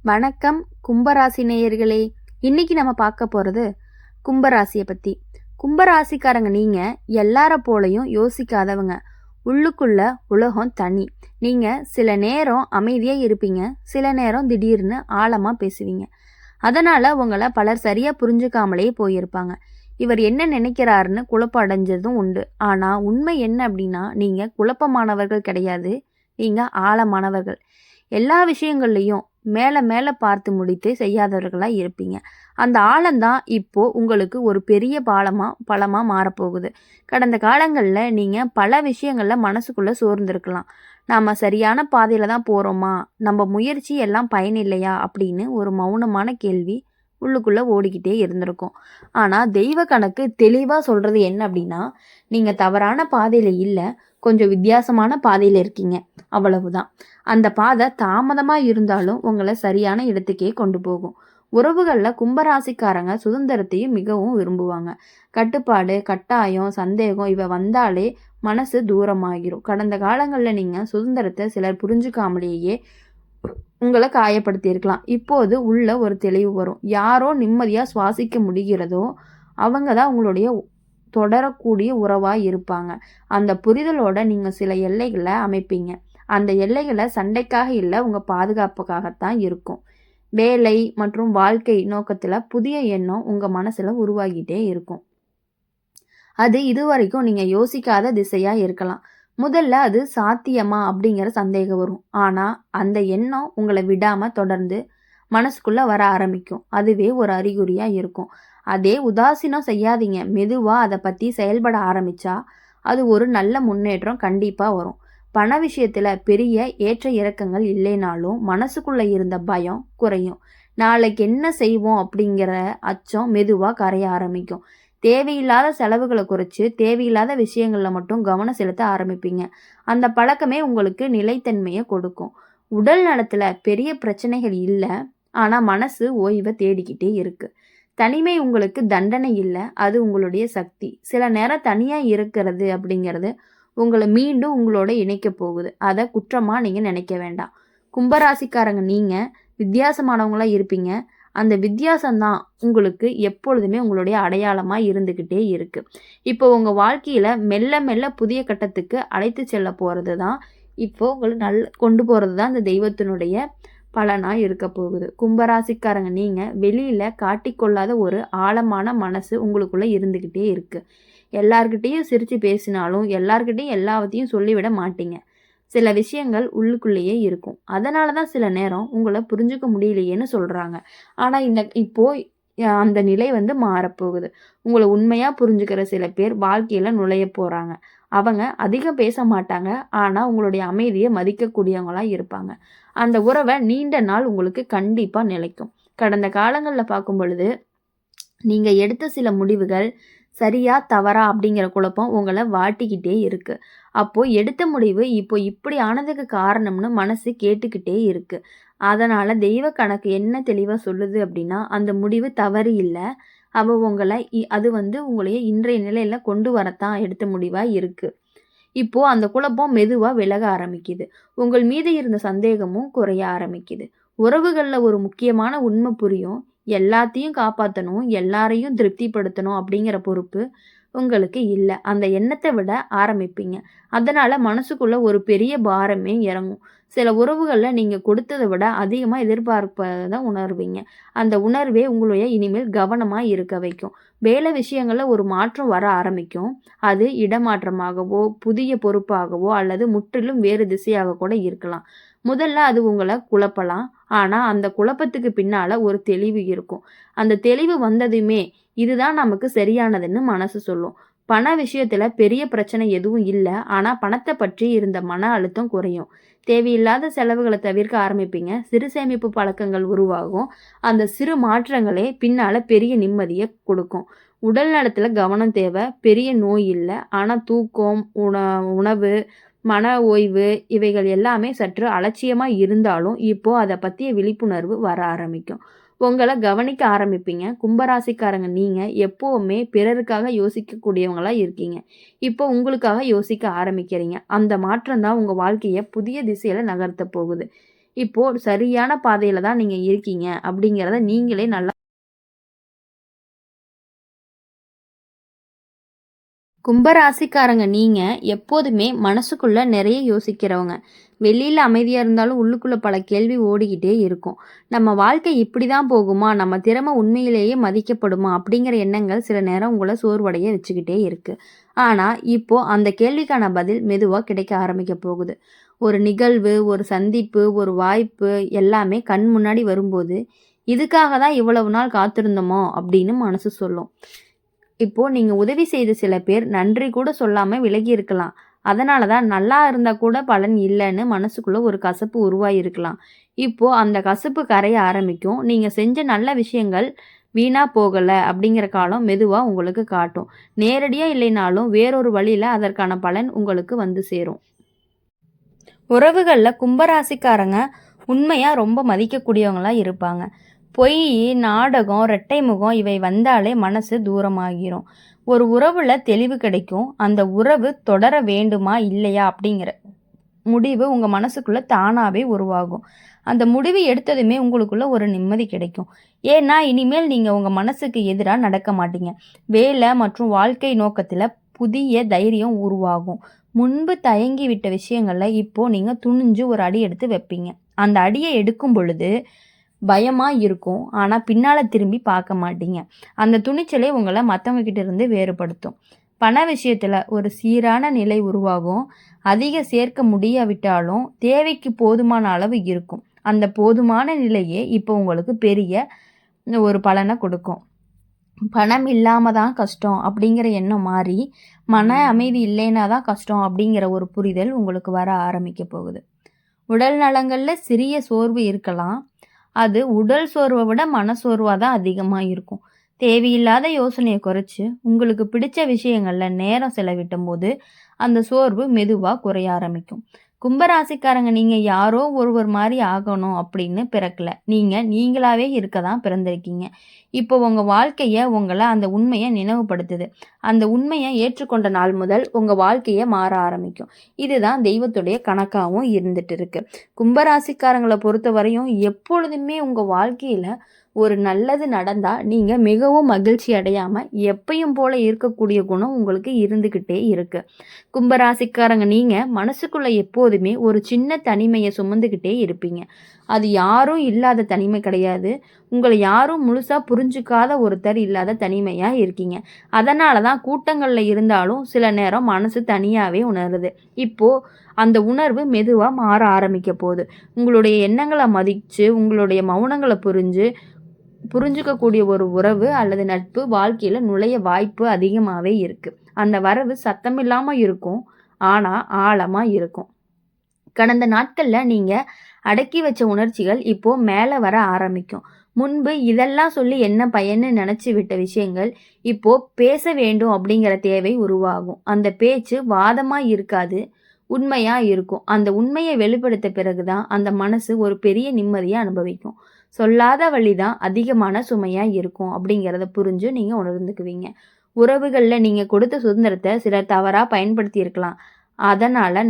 வணக்கம் கும்பராசி நேயர்களே. இன்னைக்கு நம்ம பார்க்க போகிறது கும்பராசியை பற்றி. கும்பராசிக்காரங்க நீங்கள் எல்லார போலையும் யோசிக்காதவங்க. உள்ளுக்குள்ள உலகம் தனி. நீங்கள் சில நேரம் அமைதியாக இருப்பீங்க, சில நேரம் திடீர்னு ஆழமாக பேசுவீங்க. அதனால் உங்களை பலர் சரியாக புரிஞ்சுக்காமலே போயிருப்பாங்க. இவர் என்ன நினைக்கிறாருன்னு குழப்பம் அடைஞ்சதும் உண்டு. ஆனால் உண்மை என்ன அப்படின்னா, நீங்கள் குழப்பமானவர்கள் கிடையாது, நீங்கள் ஆழமானவர்கள். எல்லா விஷயங்கள்லையும் மேலே மேலே பார்த்து முடித்து செய்யாதவர்களாக இருப்பீங்க. அந்த ஆழம்தான் இப்போது உங்களுக்கு ஒரு பெரிய பலமாக மாறப்போகுது. கடந்த காலங்களில் நீங்கள் பல விஷயங்களில் மனசுக்குள்ளே சோர்ந்திருக்கலாம். நாம் சரியான பாதையில் தான் போகிறோமா, நம்ம முயற்சி எல்லாம் பயனில்லையா அப்படின்னு ஒரு மௌனமான கேள்வி உள்ளுக்குள்ளே ஓடிக்கிட்டே இருந்திருக்கும். ஆனால் தெய்வ கணக்கு தெளிவாக சொல்கிறது என்ன அப்படின்னா, நீங்கள் தவறான பாதையில் இல்லை, கொஞ்சம் வித்தியாசமான பாதையில் இருக்கீங்க, அவ்வளவுதான். அந்த பாதை தாமதமாக இருந்தாலும் உங்களை சரியான இடத்துக்கே கொண்டு போகும். உறவுகளில் கும்பராசிக்காரங்க சுதந்திரத்தையும் மிகவும் விரும்புவாங்க. கட்டுப்பாடு, கட்டாயம், சந்தேகம் இவை வந்தாலே மனசு தூரமாகிரும். கடந்த காலங்களில் நீங்கள் சுதந்திரத்தை சிலர் புரிஞ்சுக்காமலேயே உங்களை காயப்படுத்தியிருக்கலாம். இப்போது உள்ள ஒரு தெளிவு வரும். யாரோ நிம்மதியாக சுவாசிக்க முடிகிறதோ அவங்க தான் உங்களுடைய தொடரக்கூடிய உறவாக இருப்பாங்க. அந்த புரிதலோட நீங்கள் சில எல்லைகளை அமைப்பீங்க. அந்த எல்லைகளை சண்டைக்காக இல்லை, உங்கள் பாதுகாப்புக்காகத்தான் இருக்கும். வேலை மற்றும் வாழ்க்கை நோக்கத்தில் புதிய எண்ணம் உங்கள் மனசில் உருவாகிட்டே இருக்கும். அது இதுவரைக்கும் நீங்கள் யோசிக்காத திசையாக இருக்கலாம். முதல்ல அது சாத்தியமா அப்படிங்கிற சந்தேகம் வரும். ஆனால் அந்த எண்ணம் உங்களை விடாமல் தொடர்ந்து மனசுக்குள்ளே வர ஆரம்பிக்கும். அதுவே ஒரு அறிகுறியாக இருக்கும். அதே உதாசீனம் செய்யாதீங்க. மெதுவாக அதை பற்றி செயல்பட ஆரம்பித்தா அது ஒரு நல்ல முன்னேற்றம் கண்டிப்பாக வரும். பண விஷயத்தில் பெரிய ஏற்ற இறக்கங்கள் இல்லைனாலும் மனசுக்குள்ளே இருந்த பயம் குறையும். நாளைக்கு என்ன செய்வோம் அப்படிங்கிற அச்சம் மெதுவாக கரைய ஆரம்பிக்கும். தேவையில்லாத செலவுகளை குறைச்சி தேவையில்லாத விஷயங்களில் மட்டும் கவனம் செலுத்த ஆரம்பிப்பீங்க. அந்த பழக்கமே உங்களுக்கு நிலைத்தன்மையை கொடுக்கும். உடல் நலத்தில் பெரிய பிரச்சனைகள் இல்லை, ஆனால் மனசு ஓய்வை தேடிக்கிட்டே இருக்குது. தனிமை உங்களுக்கு தண்டனை இல்லை, அது உங்களுடைய சக்தி. சில நேரம் தனியாக இருக்கிறது அப்படிங்கிறது உங்களை மீண்டும் உங்களோட இணைக்க போகுது. அதை குற்றமாக நீங்கள் நினைக்க வேண்டாம். கும்பராசிக்காரங்க நீங்கள் வித்தியாசமானவங்களாக இருப்பீங்க. அந்த வித்தியாசம்தான் உங்களுக்கு எப்பொழுதுமே உங்களுடைய அடையாளமாக இருந்துக்கிட்டே இருக்குது. இப்போ உங்கள் வாழ்க்கையில் மெல்ல மெல்ல புதிய கட்டத்துக்கு அழைத்து செல்ல போகிறது தான், இப்போ உங்களை கொண்டு போகிறது தான் இந்த தெய்வத்தினுடைய பலனாக இருக்க போகுது. கும்பராசிக்காரங்க நீங்கள் வெளியில் காட்டிக்கொள்ளாத ஒரு ஆழமான மனசு உங்களுக்குள்ளே இருந்துக்கிட்டே இருக்குது. எல்லார்கிட்டேயும் சிரித்து பேசினாலும் எல்லார்கிட்டையும் எல்லாத்தையும் சொல்லிவிட மாட்டீங்க. சில விஷயங்கள் உள்ளுக்குள்ளேயே இருக்கும். அதனால தான் சில நேரம் உங்களை புரிஞ்சுக்க முடியலையேன்னு சொல்கிறாங்க. ஆனால் இப்போது அந்த நிலை மாறப்போகுது. உங்களை உண்மையாக புரிஞ்சுக்கிற சில பேர் வாழ்க்கையில் நுழைய போகிறாங்க. அவங்க அதிகம் பேச மாட்டாங்க, ஆனால் உங்களுடைய அமைதியை மதிக்கக்கூடியவங்களாக இருப்பாங்க. அந்த உறவை நீண்ட நாள் உங்களுக்கு கண்டிப்பாக நிலைக்கும். கடந்த காலங்களில் பார்க்கும் பொழுது நீங்கள் எடுத்த சில முடிவுகள் சரியா தவறா அப்படிங்கிற குழப்பம் உங்களை வாட்டிக்கிட்டே இருக்குது. அப்போது எடுத்த முடிவு இப்போ இப்படி ஆனதுக்கு காரணம்னு மனசு கேட்டுக்கிட்டே இருக்குது. அதனால் தெய்வ கணக்கு என்ன தெளிவாக சொல்லுது அப்படின்னா, அந்த முடிவு தவறு இல்லை, உங்களை அது உங்களைய இன்றைய நிலையில் கொண்டு வரத்தான் எடுத்த முடிவாக இருக்குது. இப்போது அந்த குழப்பம் மெதுவாக விலக ஆரம்பிக்குது. உங்கள் மீது இருந்த சந்தேகமும் குறைய ஆரம்பிக்குது. உறவுகளில் ஒரு முக்கியமான உண்மை புரியும். எல்லாத்தையும் காப்பாற்றணும், எல்லாரையும் திருப்திப்படுத்தணும் அப்படிங்கிற பொறுப்பு உங்களுக்கு இல்லை. அந்த எண்ணத்தை விட ஆரம்பிப்பீங்க. அதனால் மனசுக்குள்ளே ஒரு பெரிய பாரமே இறங்கும். சில உறவுகளில் நீங்கள் கொடுத்ததை விட அதிகமாக எதிர்பார்ப்பதை உணர்வீங்க. அந்த உணர்வே உங்களுடைய இனிமேல் கவனமாக இருக்க வைக்கும். வேலை விஷயங்களில் ஒரு மாற்றம் வர ஆரம்பிக்கும். அது இடமாற்றமாகவோ புதிய பொறுப்பாகவோ அல்லது முற்றிலும் வேறு திசையாக கூட இருக்கலாம். முதல்ல அது உங்களை குழப்பலாம், ஆனால் அந்த குழப்பத்துக்கு பின்னால் ஒரு தெளிவு இருக்கும். அந்த தெளிவு வந்ததுமே இதுதான் நமக்கு சரியானதுன்னு மனசு சொல்லும். பண விஷயத்தில் பெரிய பிரச்சனை எதுவும் இல்லை, ஆனால் பணத்தை பற்றி இருந்த மன அழுத்தம் குறையும். தேவையில்லாத செலவுகளை தவிர்க்க ஆரம்பிப்பீங்க. சிறு சேமிப்பு பழக்கங்கள் உருவாகும். அந்த சிறு மாற்றங்களே பின்னால் பெரிய நிம்மதியை கொடுக்கும். உடல் நலத்தில் கவனம் தேவை. பெரிய நோய் இல்லை, ஆனால் தூக்கம், உணவு, மன ஓய்வு இவைகள் எல்லாமே சற்று அலட்சியமாக இருந்தாலும் இப்போது அதை பற்றிய விழிப்புணர்வு வர ஆரம்பிக்கும். உங்களை கவனிக்க ஆரம்பிப்பீங்க. கும்பராசிக்காரங்க நீங்கள் எப்போவுமே பிறருக்காக யோசிக்கக்கூடியவங்களாக இருக்கீங்க. இப்போ உங்களுக்காக யோசிக்க ஆரம்பிக்கிறீங்க. அந்த மாற்றம் தான் உங்கள் வாழ்க்கையை புதிய திசையில் நகர்த்த போகுது. இப்போ சரியான பாதையில தான் நீங்க இருக்கீங்க அப்படிங்கிறத நீங்களே நல்லா. கும்பராசிக்காரங்க நீங்க எப்போதுமே மனசுக்குள்ள நிறைய யோசிக்கிறவங்க. வெளியில அமைதியா இருந்தாலும் உள்ளுக்குள்ள பல கேள்வி ஓடிக்கிட்டே இருக்கும். நம்ம வாழ்க்கை இப்படிதான் போகுமா? நம்ம திறமை உண்மையிலேயே மதிக்கப்படுமா? அப்படிங்கிற எண்ணங்கள் சில நேரம் உங்களை சோர்வடைய வச்சுக்கிட்டே இருக்கு. ஆனா இப்போ அந்த கேள்விக்கான பதில் மெதுவா கிடைக்க ஆரம்பிக்க போகுது. ஒரு நிகழ்வு, ஒரு சந்திப்பு, ஒரு வாய்ப்பு எல்லாமே கண் முன்னாடி வரும்போது, இதுக்காக தான் இவ்வளவு நாள் காத்திருந்தோமோ அப்படின்னு மனசு சொல்லும். இப்போ நீங்க உதவி செய்த சில பேர் நன்றி கூட சொல்லாம விலகி இருக்கலாம். அதனால தான் நல்லா இருந்தா கூட பலன் இல்லன்னு மனசுக்குள்ள ஒரு கசப்பு உருவாகியிருக்கலாம். இப்போ அந்த கசப்பு கரைய ஆரம்பிக்கும். நீங்க செஞ்ச நல்ல விஷயங்கள் வீணா போகல அப்படிங்கிற காலம் மெதுவா உங்களுக்கு காட்டும். நேரடியா இல்லைனாலும் வேறொரு வழியில அதற்கான பலன் உங்களுக்கு வந்து சேரும். உறவுகள்ல கும்பராசிக்காரங்க உண்மையா ரொம்ப மதிக்கக்கூடியவங்களா இருப்பாங்க. பொய், நாடகம், ரெட்டை முகம் இவை வந்தாலே மனசு தூரமாகிரும். ஒரு உறவுல தெளிவு கிடைக்கும். அந்த உறவு தொடர வேண்டுமா இல்லையா அப்படிங்கிற முடிவு உங்க மனசுக்குள்ள தானாவே உருவாகும். அந்த முடிவு எடுத்ததுமே உங்களுக்குள்ள ஒரு நிம்மதி கிடைக்கும். ஏன்னா இனிமேல் நீங்க உங்க மனசுக்கு எதிரா நடக்க மாட்டீங்க. வேலை மற்றும் வாழ்க்கை நோக்கத்துல புதிய தைரியம் உருவாகும். முன்பு தயங்கி விட்ட விஷயங்கள்ல இப்போ நீங்க துணிஞ்சு ஒரு அடி எடுத்து வைப்பீங்க. அந்த அடியை எடுக்கும் பொழுது பயமா இருக்கும். ஆனா பின்னால திரும்பி பார்க்க மாட்டீங்க. அந்த துணிச்சலே உங்கள மத்தவங்க கிட்ட இருந்து வேறுபடுத்தும். பண விஷயத்துல ஒரு சீரான நிலை உருவாகும். அதிக சேர்க்க முடியாவிட்டாலும் தேவைக்கு போதுமான அளவு இருக்கும். அந்த போதுமான நிலையே இப்போ உங்களுக்கு பெரிய ஒரு பலனை கொடுக்கும். பணம் இல்லாம தான் கஷ்டம் அப்படிங்கிற எண்ணம் மாறி, மன அமைதி இல்லைன்னா தான் கஷ்டம் அப்படிங்கிற ஒரு புரிதல் உங்களுக்கு வர ஆரம்பிக்க போகுது. உடல் நலங்கள்ல சிறிய சோர்வு இருக்கலாம். அது உடல் சோர்வை விட மனசோர்வாக தான் அதிகமாக இருக்கும். தேவையில்லாத யோசனையை குறைச்சி உங்களுக்கு பிடிச்ச விஷயங்கள்ல நேரம் செலவிட்டும் போது அந்த சோர்வு மெதுவாக குறைய ஆரம்பிக்கும். கும்பராசிக்காரங்க நீங்க யாரோ ஒருவர் மாதிரி ஆகணும் அப்படின்னு பிறக்கல. நீங்க நீங்களாவே இருக்க தான் பிறந்திருக்கீங்க. இப்போ உங்க வாழ்க்கைய உங்களை அந்த உண்மையை நினைவுபடுத்துது. அந்த உண்மையை ஏற்றுக்கொண்ட நாள் முதல் உங்க வாழ்க்கைய மாற ஆரம்பிக்கும். இதுதான் தெய்வத்துடைய கணக்காகவும் இருந்துட்டு இருக்கு. கும்பராசிக்காரங்களை பொறுத்த வரையும் எப்பொழுதுமே உங்க வாழ்க்கையில ஒரு நல்லது நடந்தா நீங்க மிகவும் மகிழ்ச்சி அடையாம எப்பயும் போல இருக்கக்கூடிய குணம் உங்களுக்கு இருந்துகிட்டே இருக்கு. கும்பராசிக்காரங்க நீங்க மனசுக்குள்ள எப்போதுமே ஒரு சின்ன தனிமையை சுமந்துக்கிட்டே இருப்பீங்க. அது யாரும் இல்லாத தனிமை கிடையாது. உங்களை யாரும் முழுசா புரிஞ்சுக்காத ஒருத்தர் இல்லாத தனிமையா இருக்கீங்க. அதனால தான் கூட்டங்கள்ல இருந்தாலும் சில நேரம் மனசு தனியாவே உணருது. இப்போ அந்த உணர்வு மெதுவா மாற ஆரம்பிக்க போகுது. உங்களுடைய எண்ணங்களை மதிச்சு உங்களுடைய மௌனங்களை புரிஞ்சுக்கக்கூடிய ஒரு உறவு அல்லது நட்பு வாழ்க்கையில நுழைய வாய்ப்பு அதிகமாவே இருக்கு. அந்த வரவு சத்தமில்லாம இருக்கும். ஆனா ஆழமா இருக்கும். கடந்த நாட்கள்ல நீங்க அடக்கி வச்ச உணர்ச்சிகள் இப்போ மேல வர ஆரம்பிக்கும். முன்பு இதெல்லாம் சொல்லி என்ன பயன்னு நினைச்சு விட்ட விஷயங்கள் இப்போ பேச வேண்டும் அப்படிங்கிற தேவை உருவாகும். அந்த பேச்சு வாதமா இருக்காது, உண்மையா இருக்கும். அந்த உண்மையை வெளிப்படுத்த பிறகுதான் அந்த மனசு ஒரு பெரிய நிம்மதியை அனுபவிக்கும். சொல்லாத வழிதான் அதிகமான சுமையா இருக்கும் அப்படிங்கிறத புரிஞ்சு நீங்க உணர்ந்துக்குவீங்க. உறவுகள்ல நீங்க கொடுத்த சுதந்திரத்தை சிலர் தவறா பயன்படுத்தி இருக்கலாம். அதனால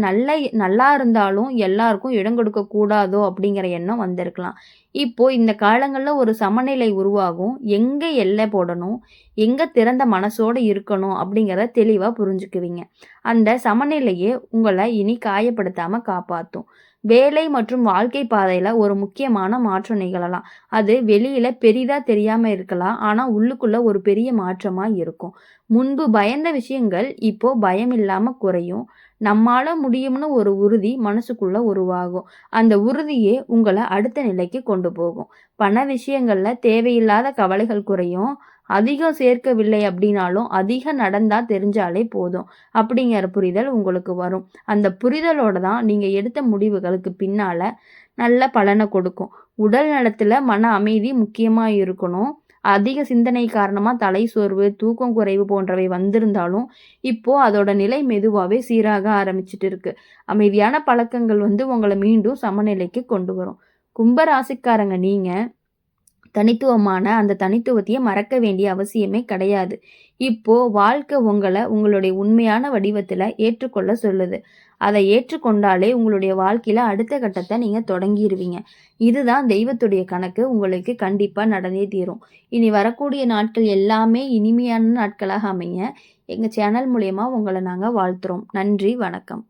நல்லா இருந்தாலும் எல்லாருக்கும் இடம் கொடுக்க கூடாதோ அப்படிங்கிற எண்ணம் வந்திருக்கலாம். இப்போ இந்த காலங்கள்ல ஒரு சமநிலை உருவாகும். எங்க எல்லை போடணும், எங்க திறந்த மனசோட இருக்கணும் அப்படிங்கிறத தெளிவா புரிஞ்சுக்குவீங்க. அந்த சமநிலையே உங்களை இனி காயப்படுத்தாம காப்பாத்தும். வேலை மற்றும் வாழ்க்கை பாதையில ஒரு முக்கியமான மாற்றம் நிகழலாம். அது வெளியில பெரிதா தெரியாம இருக்கலாம். ஆனா உள்ளுக்குள்ள ஒரு பெரிய மாற்றமா இருக்கும். முன்பு பயந்த விஷயங்கள் இப்போ பயம் இல்லாம குறையும். நம்மால முடியும்னு ஒரு உறுதி மனசுக்குள்ள உருவாகும். அந்த உறுதியே உங்களை அடுத்த நிலைக்கு கொண்டு போகும். பண விஷயங்கள்ல தேவையில்லாத கவலைகள் குறையும். அதிகம் சேர்க்கவில்லை அப்படின்னாலும் அதிகம் நடந்தா தெரிஞ்சாலே போதும் அப்படிங்கிற புரிதல் உங்களுக்கு வரும். அந்த புரிதலோட தான் நீங்க எடுத்த முடிவுகளுக்கு பின்னால நல்ல பலனை கொடுக்கும். உடல் நலத்துல மன அமைதி முக்கியமா இருக்கணும். அதிக சிந்தனை காரணமா தலை சோர்வு, தூக்கம் குறைவு போன்றவை வந்திருந்தாலும் இப்போ அதோட நிலை மெதுவாவே சீராக ஆரம்பிச்சிட்டு இருக்கு. அமைதியான பழக்கங்கள் உங்களை மீண்டும் சமநிலைக்கு கொண்டு வரும். கும்ப ராசிக்காரங்க நீங்க தனித்துவமான அந்த தனித்துவத்தையே மறக்க வேண்டிய அவசியமே கிடையாது. இப்போ வாழ்க்கை உங்களுடைய உண்மையான வடிவத்துல ஏற்றுக்கொள்ள சொல்லுது. அதை ஏற்றுக்கொண்டாலே உங்களுடைய வாழ்க்கையில அடுத்த கட்டத்த நீங்க தொடங்கிருவீங்க. இதுதான் தெய்வத்துடைய கணக்கு. உங்களுக்கு கண்டிப்பா நடந்தே தீரும். இனி வரக்கூடிய நாட்கள் எல்லாமே இனிமையான நாட்களாக அமைய எங்க சேனல் மூலியமா உங்கள நாங்க வாழ்த்துறோம். நன்றி, வணக்கம்.